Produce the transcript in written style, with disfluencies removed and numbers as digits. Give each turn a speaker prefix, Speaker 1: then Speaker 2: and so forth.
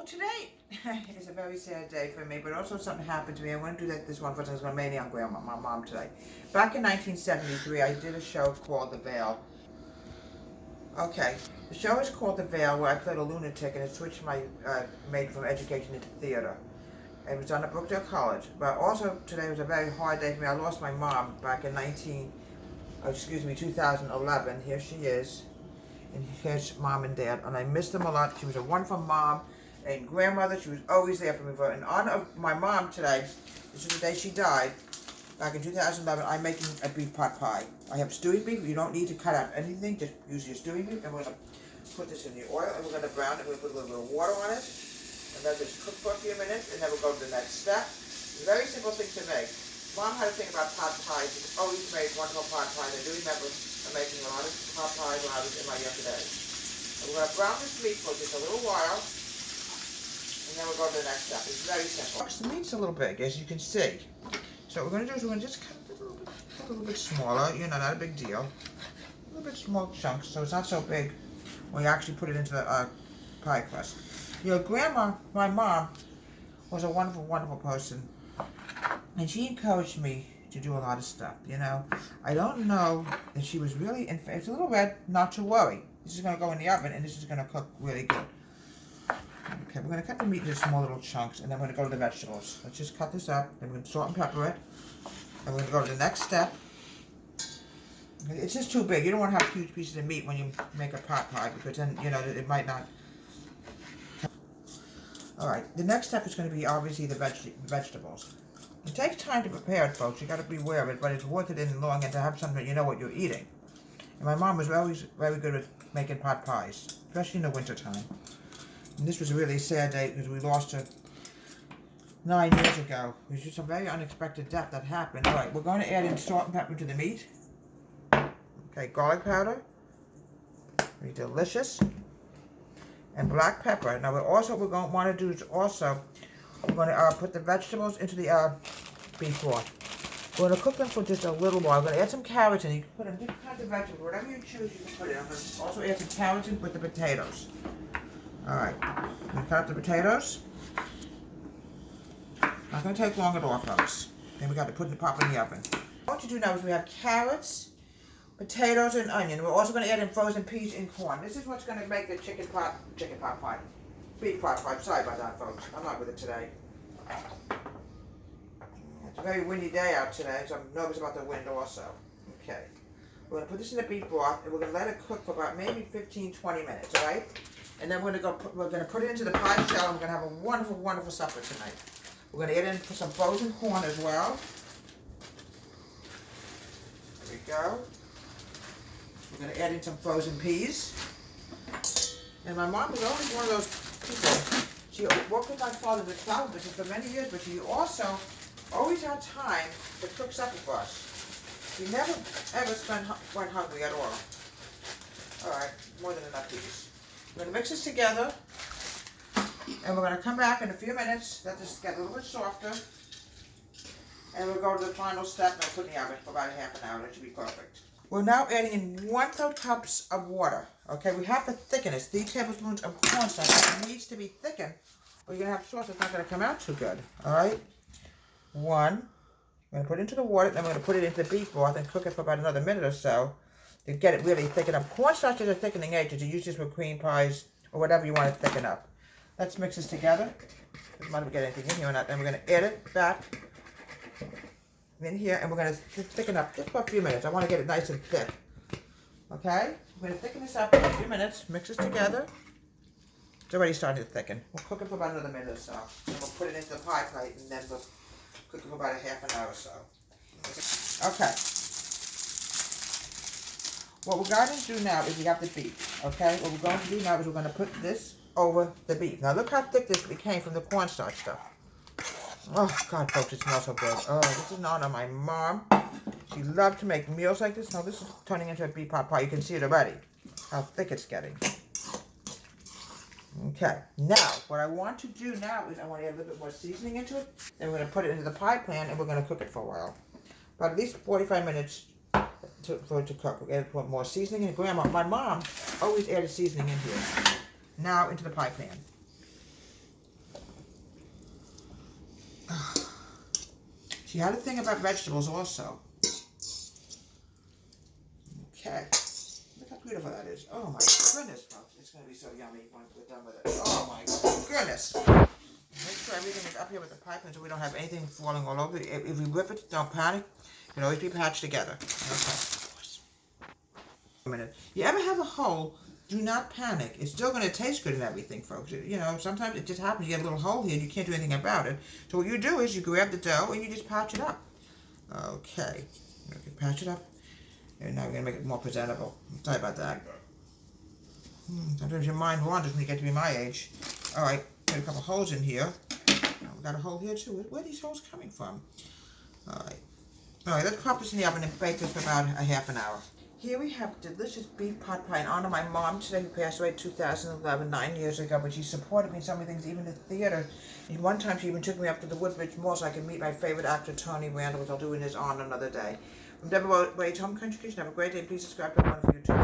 Speaker 1: today is a very sad day for me, but also something happened to me. I want to do this one first. I was going to mainly on Grandma, my mom today. Back in 1973, I did a show called The Vale. Okay, the show is called The Vale, where I played a lunatic and it switched my made from education into theater. It was done at Brookdale College. But also today was a very hard day for me. I lost my mom back in 2011. Here she is. And here's mom and dad, and I miss them a lot. She was a wonderful mom and grandmother. She was always there for me. In honor of my mom today, this is the day she died, back in 2011, I'm making a beef pot pie. I have stewing beef. You don't need to cut out anything. Just use your stewing beef, and we're going to put this in the oil, and we're going to brown it. We're going to put a little bit of water on it, and let this cook for a few minutes, and then we'll go to the next step. Very simple thing to make. Mom had a thing about pot pies. She always made wonderful pot pies. I do remember making a lot of pot pies when I was in my younger days. And we're going to brown this meat for just a little while, and then we'll go to the next step. It's very simple. The meat's a little big, as you can see. So what we're going to do is we're going to just cut it a little bit smaller. You know, not a big deal. A little bit small chunks, so it's not so big when you actually put it into the pie crust. Your grandma, my mom, was a wonderful, wonderful person. And she encouraged me to do a lot of stuff, you know. I don't know if she was really, if it's a little red, not to worry. This is going to go in the oven, and this is going to cook really good. Okay, we're going to cut the meat into small little chunks, and then we're going to go to the vegetables. Let's just cut this up, then we're going to salt and pepper it, and we're going to go to the next step. It's just too big. You don't want to have huge pieces of meat when you make a pot pie, because then, you know, it might not. Alright, the next step is going to be obviously the vegetables. It takes time to prepare it, folks. You got to be aware of it, but it's worth it in the long end to have something that you know what you're eating. And my mom was always very good at making pot pies, especially in the winter time. And this was a really sad day because we lost her 9 years ago. It was just a very unexpected death that happened. All right, we're going to add in salt and pepper to the meat. Okay, garlic powder. Very delicious. And black pepper. Now, we're going to want to do is also, we're going to put the vegetables into the beef broth. We're going to cook them for just a little while. I'm going to add some carrots in. You can put in different kinds of vegetables. Whatever you choose, you can put it in. I'm going to also add some carrots in with the potatoes. Alright. I'm going to cut up the potatoes. Not going to take long at all, folks. Then we got to put the pop in the oven. What you do now is we have carrots, potatoes, and onion. We're also going to add in frozen peas and corn. This is what's going to make the beef pot pie. Sorry about that, folks. I'm not with it today. It's a very windy day out today, so I'm nervous about the wind also. Okay. We're going to put this in the beef broth, and we're going to let it cook for about maybe 15-20 minutes, all right? And then we're going to put it into the pie shell, and we're going to have a wonderful, wonderful supper tonight. We're going to add in some frozen corn as well. There we go. We're going to add in some frozen peas. And my mom was always one of those people. She worked with my father in the travel business for many years, but she also always had time to cook supper for us. She never, ever went hungry at all. All right, more than enough peas. We're going to mix this together, and we're going to come back in a few minutes, let this get a little bit softer, and we'll go to the final step, and I'll put it in the oven for about half an hour. That should be perfect. We're now adding in 1/3 cups of water. Okay, we have to thicken it. 3 tablespoons of cornstarch. It needs to be thickened, or you're going to have sauce that's not going to come out too good. All right? 1. We're going to put it into the water, then we're going to put it into the beef broth and cook it for about another minute or so to get it really thickened up. Cornstarch is a thickening agent. You use this with cream pies or whatever you want to thicken up. Let's mix this together. Doesn't matter if we get anything in here or not. Then we're going to add it back in here, and we're going to thicken up just for a few minutes. I want to get it nice and thick. Okay? We're going to thicken this up for a few minutes. Mix this together. It's already starting to thicken. We'll cook it for about another minute or so. Then we'll put it into the pie plate, and then we'll cook it for about a half an hour or so. Okay. What we're going to do now is we have the beef. Okay? What we're going to do now is we're going to put this over the beef. Now look how thick this became from the cornstarch stuff. Oh, God, folks, it smells so good. Oh, this is in honor of my mom. She loved to make meals like this. Now, this is turning into a beef pot pie. You can see it already, how thick it's getting. Okay, now, what I want to do now is I want to add a little bit more seasoning into it. Then we're going to put it into the pie pan, and we're going to cook it for a while. About at least 45 minutes for it to cook. We're going to put more seasoning in. My mom always added seasoning in here. Now, into the pie pan. She had a thing about vegetables also. Okay. Look how beautiful that is. Oh my goodness, folks. It's going to be so yummy when we're done with it. Oh my goodness. Make sure everything is up here with the pipeline so we don't have anything falling all over. If we rip it, don't panic. It can always be patched together. Okay. A minute. You ever have a hole? Do not panic. It's still going to taste good and everything, folks. You know, sometimes it just happens. You get a little hole here and you can't do anything about it. So what you do is you grab the dough and you just patch it up. Okay. Okay, patch it up. And now we're going to make it more presentable. Sorry about that. Sometimes your mind wanders when you get to be my age. All right, got a couple holes in here. We got a hole here too. Where are these holes coming from? All right, let's pop this in the oven and bake this for about a half an hour. Here we have delicious beef pot pie in honor of my mom today, who passed away in 2011, 9 years ago, but she supported me in so many things, even the theater. And one time she even took me up to the Woodbridge Mall so I could meet my favorite actor, Tony Randall, which I'll do in his honor another day. From Deborah Wade's Home Country Kitchen, have a great day. Please subscribe to one of you too.